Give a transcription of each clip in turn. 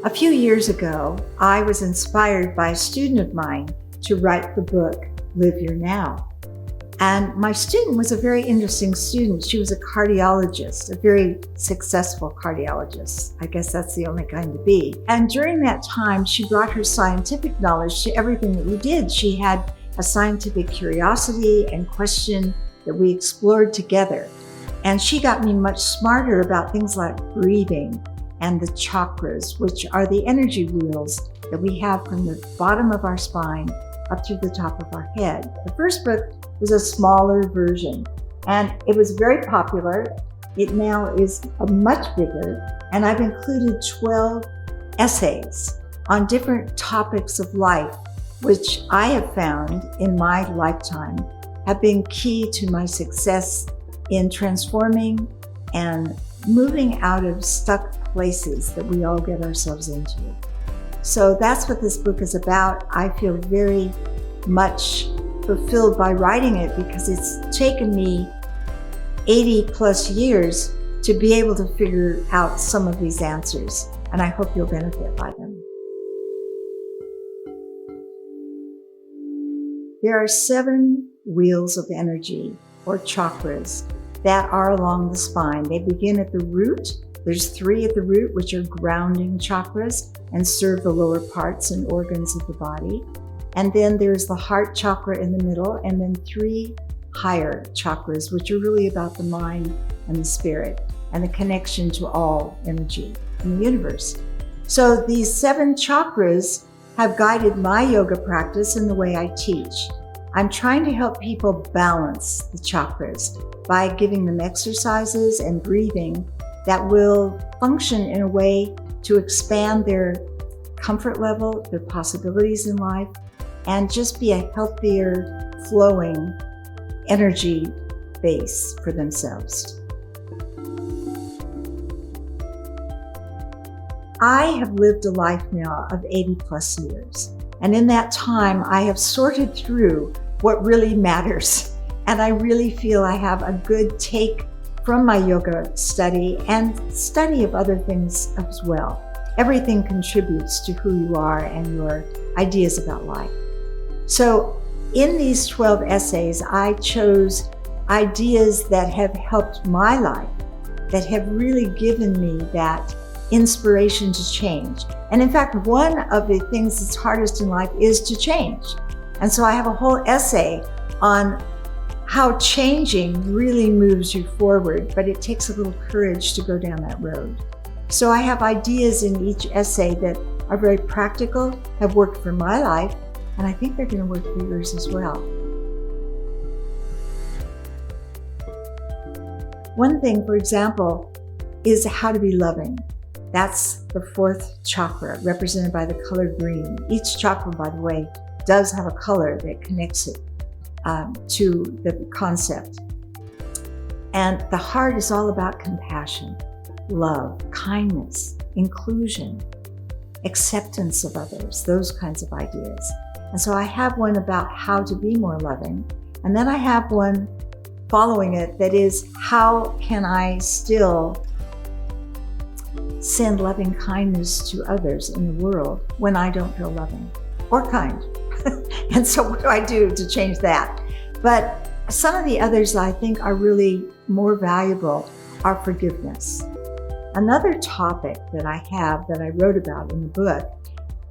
A few years ago, I was inspired by a student of mine to write the book, Live Your Now. And my student was a very interesting student. She was a cardiologist, a very successful cardiologist. I guess that's the only kind to be. And during that time, she brought her scientific knowledge to everything that we did. She had a scientific curiosity and question that we explored together. And she got me much smarter about things like breathing and the chakras, which are the energy wheels that we have from the bottom of our spine up through the top of our head. The first book was a smaller version, and it was very popular. It now is much bigger, and I've included 12 essays on different topics of life, which I have found in my lifetime have been key to my success in transforming and moving out of stuck places that we all get ourselves into. So that's what this book is about. I feel very much fulfilled by writing it because it's taken me 80 plus years to be able to figure out some of these answers, and I hope you'll benefit by them. There are 7 wheels of energy, or chakras, that are along the spine. They begin at the root. There's 3 at the root, which are grounding chakras and serve the lower parts and organs of the body. And then there's the heart chakra in the middle, and then 3 higher chakras, which are really about the mind and the spirit and the connection to all energy in the universe. So these 7 chakras have guided my yoga practice and the way I teach. I'm trying to help people balance the chakras by giving them exercises and breathing that will function in a way to expand their comfort level, their possibilities in life, and just be a healthier, flowing energy base for themselves. I have lived a life now of 80 plus years. And in that time, I have sorted through what really matters. And I really feel I have a good take from my yoga study and study of other things as well. Everything contributes to who you are and your ideas about life. So in these 12 essays, I chose ideas that have helped my life, that have really given me that inspiration to change. And in fact, one of the things that's hardest in life is to change. And so I have a whole essay on how changing really moves you forward, but it takes a little courage to go down that road. So I have ideas in each essay that are very practical, have worked for my life, and I think they're going to work for yours as well. One thing, for example, is how to be loving. That's the 4th chakra, represented by the color green. Each chakra, by the way, does have a color that connects it to the concept. And the heart is all about compassion, love, kindness, inclusion, acceptance of others, those kinds of ideas. And so I have one about how to be more loving. And then I have one following it that is, how can I still send loving kindness to others in the world when I don't feel loving or kind? And so what do I do to change that? But some of the others I think are really more valuable are forgiveness. Another topic that I have that I wrote about in the book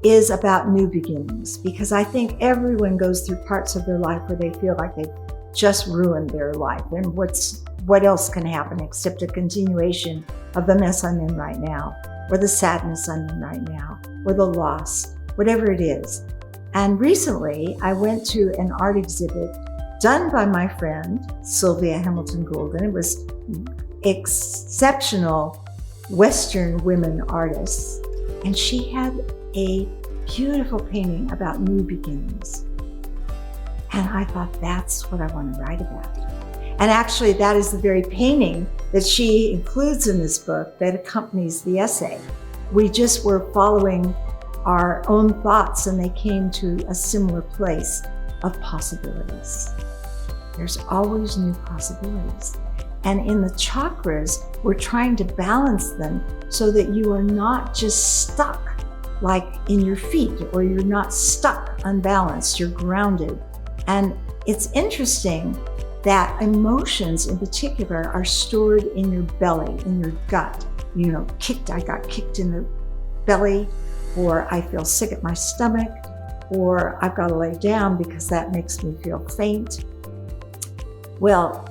is about new beginnings, because I think everyone goes through parts of their life where they feel like they've just ruined their life. And what else can happen except a continuation of the mess I'm in right now, or the sadness I'm in right now, or the loss, whatever it is. And recently, I went to an art exhibit done by my friend, Sylvia Hamilton Golden. It was exceptional Western women artists. And she had a beautiful painting about new beginnings. And I thought, that's what I want to write about. And actually, that is the very painting that she includes in this book that accompanies the essay. We just were following our own thoughts, and they came to a similar place of possibilities. There's always new possibilities. And in the chakras, we're trying to balance them so that you are not just stuck like in your feet, or you're not stuck unbalanced, you're grounded. And it's interesting that emotions in particular are stored in your belly, in your gut. You know, I got kicked in the belly, or I feel sick at my stomach, or I've got to lay down because that makes me feel faint. Well,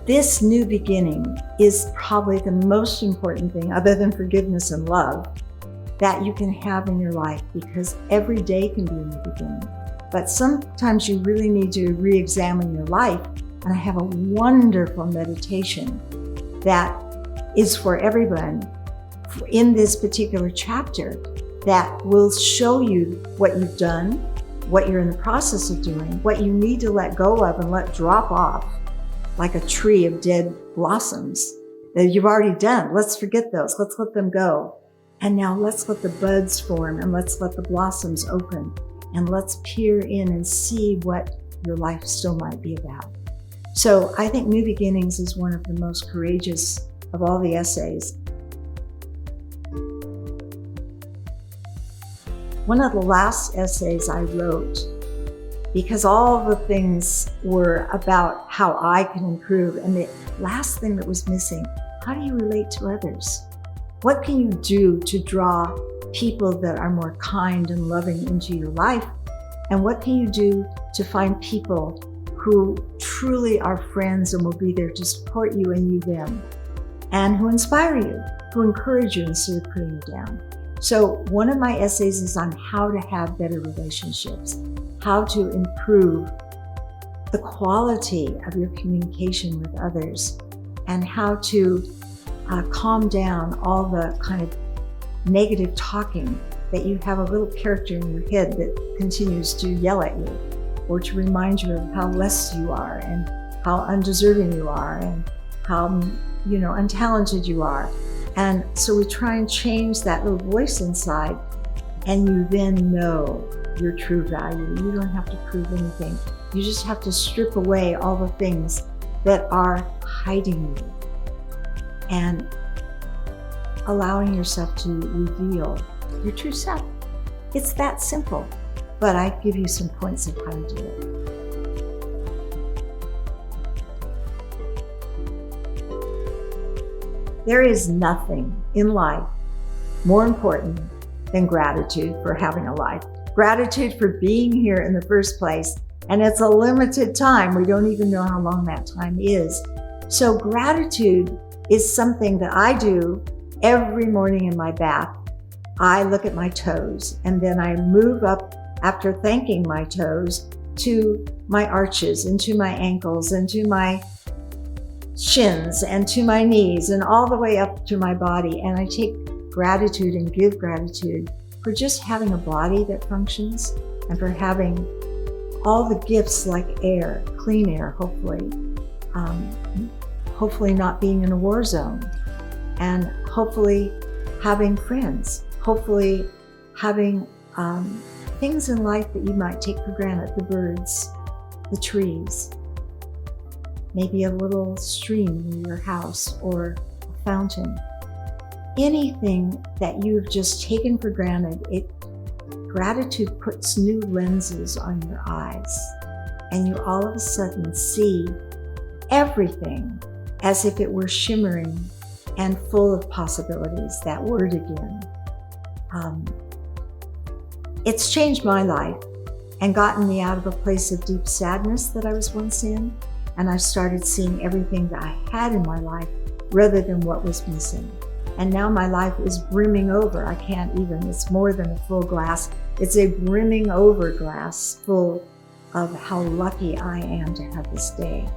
this new beginning is probably the most important thing, other than forgiveness and love, that you can have in your life, because every day can be a new beginning. But sometimes you really need to re-examine your life. And I have a wonderful meditation that is for everyone in this particular chapter that will show you what you've done, what you're in the process of doing, what you need to let go of and let drop off, like a tree of dead blossoms that you've already done. Let's forget those. Let's let them go. And now let's let the buds form, and let's let the blossoms open, and let's peer in and see what your life still might be about. So I think New Beginnings is one of the most courageous of all the essays. One of the last essays I wrote, because all the things were about how I can improve, and the last thing that was missing, how do you relate to others? What can you do to draw people that are more kind and loving into your life? And what can you do to find people who truly are friends and will be there to support you and you them, and who inspire you, who encourage you instead of putting you down? So one of my essays is on how to have better relationships, how to improve the quality of your communication with others, and how to calm down all the kind of negative talking that you have a little character in your head that continues to yell at you, or to remind you of how less you are and how undeserving you are and how, untalented you are. And so we try and change that little voice inside, and you then know your true value. You don't have to prove anything. You just have to strip away all the things that are hiding you and allowing yourself to reveal your true self. It's that simple, but I give you some points of how to do it. There is nothing in life more important than gratitude for having a life. Gratitude for being here in the first place. And it's a limited time. We don't even know how long that time is. So gratitude is something that I do every morning in my bath. I look at my toes, and then I move up after thanking my toes to my arches and to my ankles and to my shins and to my knees and all the way up to my body. And I take gratitude and give gratitude for just having a body that functions, and for having all the gifts like air, clean air, hopefully not being in a war zone, and hopefully having friends, hopefully having things in life that you might take for granted, the birds, the trees, maybe a little stream in your house or a fountain. Anything that you've just taken for granted, gratitude puts new lenses on your eyes, and you all of a sudden see everything as if it were shimmering and full of possibilities. That word again. It's changed my life and gotten me out of a place of deep sadness that I was once in, and I started seeing everything that I had in my life rather than what was missing. And now my life is brimming over. It's more than a full glass. It's a brimming over glass full of how lucky I am to have this day.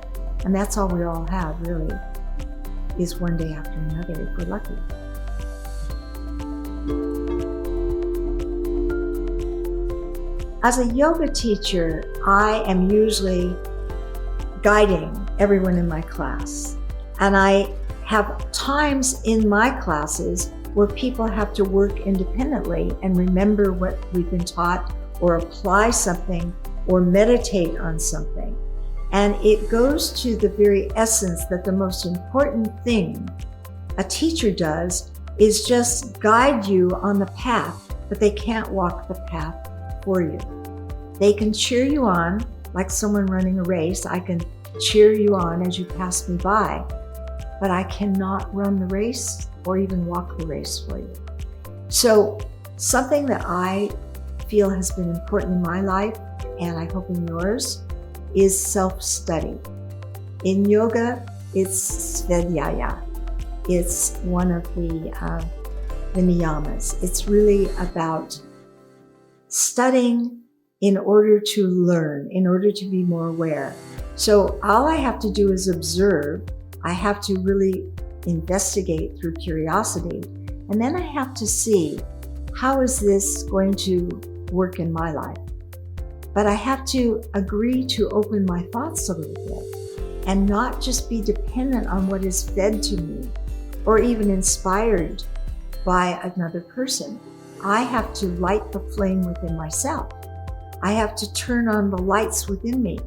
And that's all we all have, really, is one day after another if we're lucky. As a yoga teacher, I am usually guiding everyone in my class. And I have times in my classes where people have to work independently and remember what we've been taught, or apply something, or meditate on something. And it goes to the very essence that the most important thing a teacher does is just guide you on the path but they can't walk the path for you. They can cheer you on like someone running a race. I can cheer you on as you pass me by, but I cannot run the race or even walk the race for you. So something that I feel has been important in my life, and I hope in yours, is self-study. In yoga, it's svadhyaya. It's one of the niyamas. It's really about studying in order to learn, in order to be more aware. So all I have to do is observe. I have to really investigate through curiosity. And then I have to see, how is this going to work in my life? But I have to agree to open my thoughts a little bit and not just be dependent on what is fed to me or even inspired by another person. I have to light the flame within myself. I have to turn on the lights within me.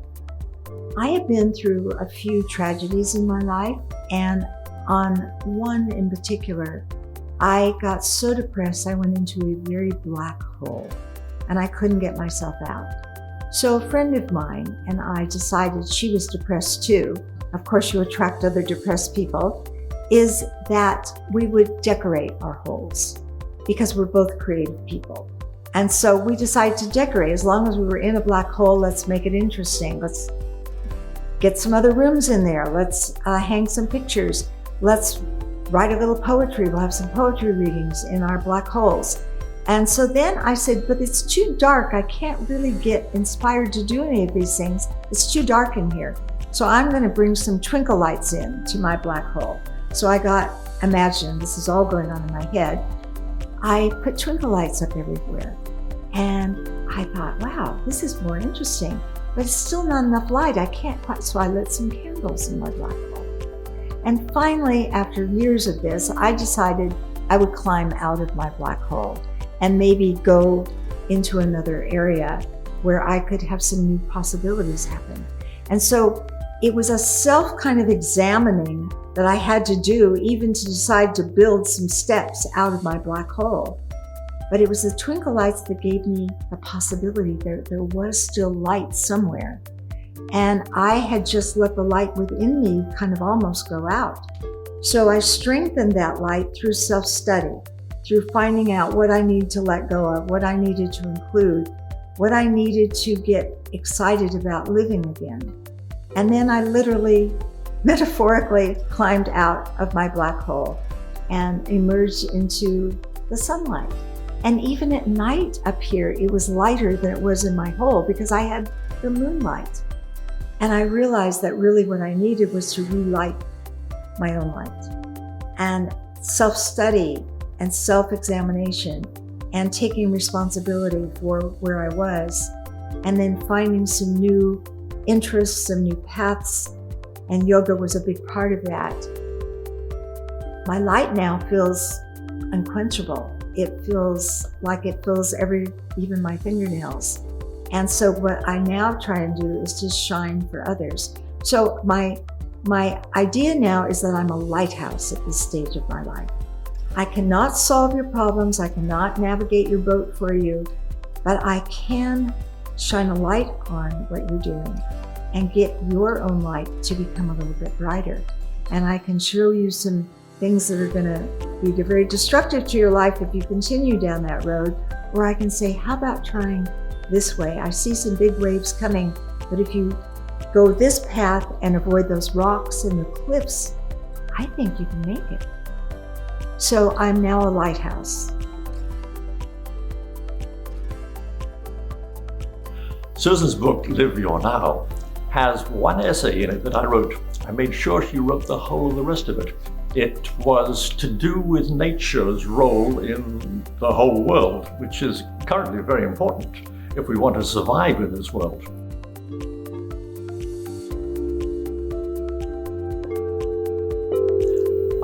I have been through a few tragedies in my life, and on one in particular, I got so depressed I went into a very black hole and I couldn't get myself out. So a friend of mine and I decided, she was depressed too, of course you attract other depressed people, is that we would decorate our holes because we're both creative people. And so we decided to decorate. As long as we were in a black hole, let's make it interesting. Let's get some other rooms in there. Let's hang some pictures. Let's write a little poetry. We'll have some poetry readings in our black holes. And so then I said, but it's too dark. I can't really get inspired to do any of these things. It's too dark in here. So I'm going to bring some twinkle lights in to my black hole. So I got, imagine, this is all going on in my head. I put twinkle lights up everywhere. And I thought, wow, this is more interesting, but it's still not enough light. I can't quite, so I lit some candles in my black hole. And finally, after years of this, I decided I would climb out of my black hole and maybe go into another area where I could have some new possibilities happen. And so it was a self kind of examining that I had to do, even to decide to build some steps out of my black hole. But it was the twinkle lights that gave me the possibility. There was still light somewhere. And I had just let the light within me kind of almost go out. So I strengthened that light through self-study, through finding out what I needed to let go of, what I needed to include, what I needed to get excited about living again. And then I literally, metaphorically, climbed out of my black hole and emerged into the sunlight. And even at night up here, it was lighter than it was in my hole because I had the moonlight. And I realized that really what I needed was to relight my own light. And self-study and self-examination and taking responsibility for where I was, and then finding some new interests, some new paths, and yoga was a big part of that. My light now feels unquenchable. It feels like it fills even my fingernails. And so what I now try and do is to shine for others. So my idea now is that I'm a lighthouse at this stage of my life. I cannot solve your problems. I cannot navigate your boat for you, but I can shine a light on what you're doing and get your own light to become a little bit brighter. And I can show you some things that are going to be very destructive to your life if you continue down that road. Or I can say, how about trying this way? I see some big waves coming, but if you go this path and avoid those rocks and the cliffs, I think you can make it. So I'm now a lighthouse. Susan's book, Live Your Now, has one essay in it that I wrote. I made sure she wrote the whole of the rest of it. It was to do with nature's role in the whole world, which is currently very important if we want to survive in this world.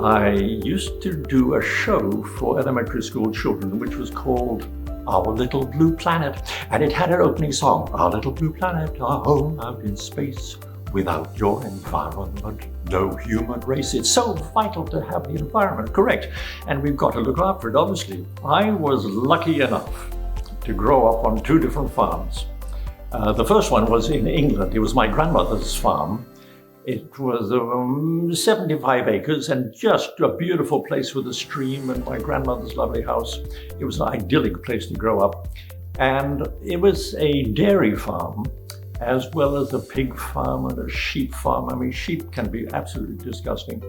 I used to do a show for elementary school children which was called Our Little Blue Planet, and it had an opening song, Our Little Blue Planet, our home out in space. Without your environment, no human race. It's so vital to have the environment correct, and we've got to look after it, obviously. I was lucky enough to grow up on 2 different farms. The first one was in England. It was my grandmother's farm. It was 75 acres and just a beautiful place with a stream and my grandmother's lovely house. It was an idyllic place to grow up. And it was a dairy farm, as well as a pig farm and a sheep farm. I mean, sheep can be absolutely disgusting.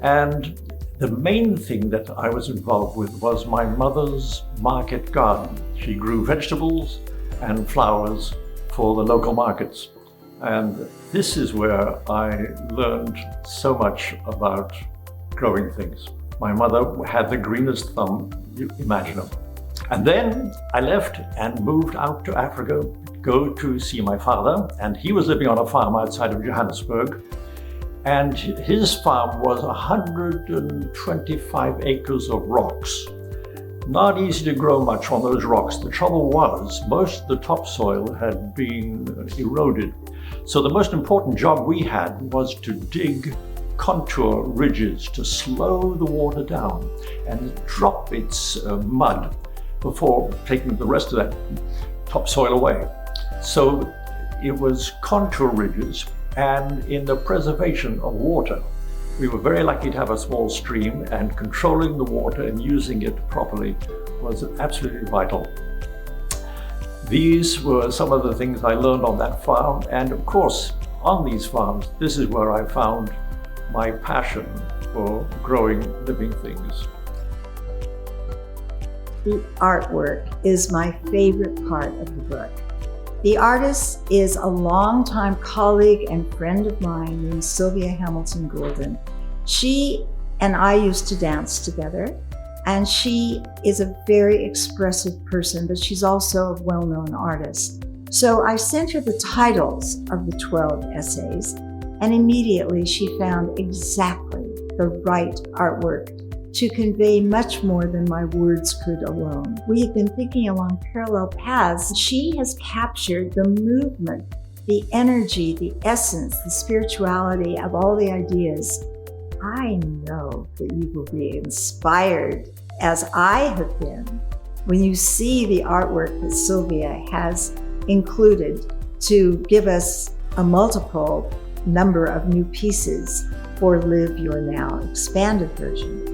And the main thing that I was involved with was my mother's market garden. She grew vegetables and flowers for the local markets. And this is where I learned so much about growing things. My mother had the greenest thumb imaginable. And then I left and moved out to Africa, go to see my father, and he was living on a farm outside of Johannesburg. And his farm was 125 acres of rocks. Not easy to grow much on those rocks. The trouble was, most of the topsoil had been eroded. So the most important job we had was to dig contour ridges to slow the water down and drop its mud before taking the rest of that topsoil away. So it was contour ridges, and in the preservation of water, we were very lucky to have a small stream, and controlling the water and using it properly was absolutely vital. These were some of the things I learned on that farm, and of course, on these farms, this is where I found my passion for growing living things. The artwork is my favorite part of the book. The artist is a longtime colleague and friend of mine named Sylvia Hamilton Goulden. She and I used to dance together, and she is a very expressive person, but she's also a well-known artist. So I sent her the titles of the 12 essays, and immediately she found exactly the right artwork to convey much more than my words could alone. We have been thinking along parallel paths. She has captured the movement, the energy, the essence, the spirituality of all the ideas. I know that you will be inspired, as I have been, when you see the artwork that Sylvia has included to give us a multiple number of new pieces for Live Your Now expanded version.